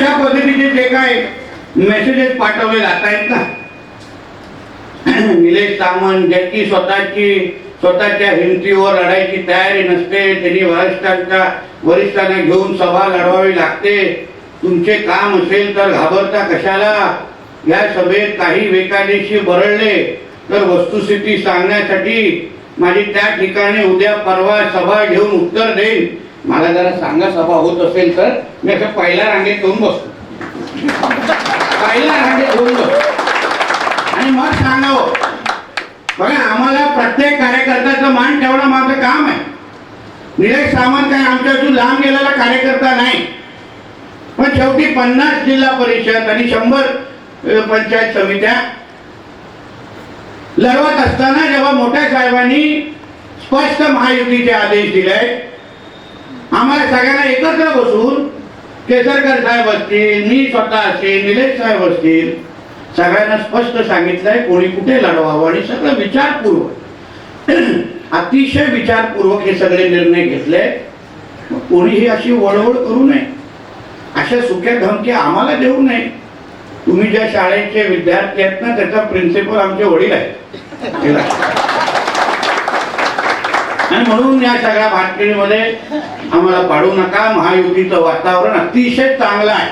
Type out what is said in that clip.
अशा पद्धतीचे जे काय मेसेजेस पाठवले जात आहेत ना, निलेश सामंत ज्याची स्वतःच्या हिमतीवर लढायची तयारी नसते, त्यांनी वरिष्ठांना घेऊन सभा लढवावी लागते. तुमचे काम असेल तर घाबरता कशाला? या सभेत काही बेकायदेशीर बरळले तर वस्तुस्थिती सांगण्यासाठी माझी त्या ठिकाणी उद्या परवा सभा घेऊन उत्तर देईन. मला जरा सांगा, सभा होत असेल तर मी असं पहिल्या रांगेत येऊन बसतो, पहिल्या रांगेत येऊन बसतो आणि मग सांगावं. बघा, आम्हाला प्रत्येक कार्यकर्त्याचा मान ठेवणं माझं काम आहे. निलेश सामंत काय आमच्यातून लांब गेलेला कार्यकर्ता नाही, पण शेवटी 50 जिल्हा परिषद आणि 100 पंचायत समित्या लढवत असताना जेव्हा मोठ्या साहेबांनी स्पष्ट महायुतीचे आदेश दिले, आम्हाला सगळ्यांना एकत्र बसून केसरकर साहेब असतील, मी स्वतः असेल, निलेश साहेब असतील, सगळ्यांना स्पष्ट सांगितलंय कोणी कुठे लढवावं आणि सगळं विचारपूर्वक, अतिशय विचारपूर्वक हे सगळे निर्णय घेतले. कोणीही अशी वळवळ करू नये, अशा सुक्या धमक्या आम्हाला देऊ नये. तुम्ही ज्या शाळेचे विद्यार्थी आहेत ना, त्याचा प्रिन्सिपल आमचे वडील आहेत आणि म्हणून या सगळ्या भाटकीमध्ये आम्हाला पाडू नका. महायुतीचं वातावरण अतिशय चांगलं आहे.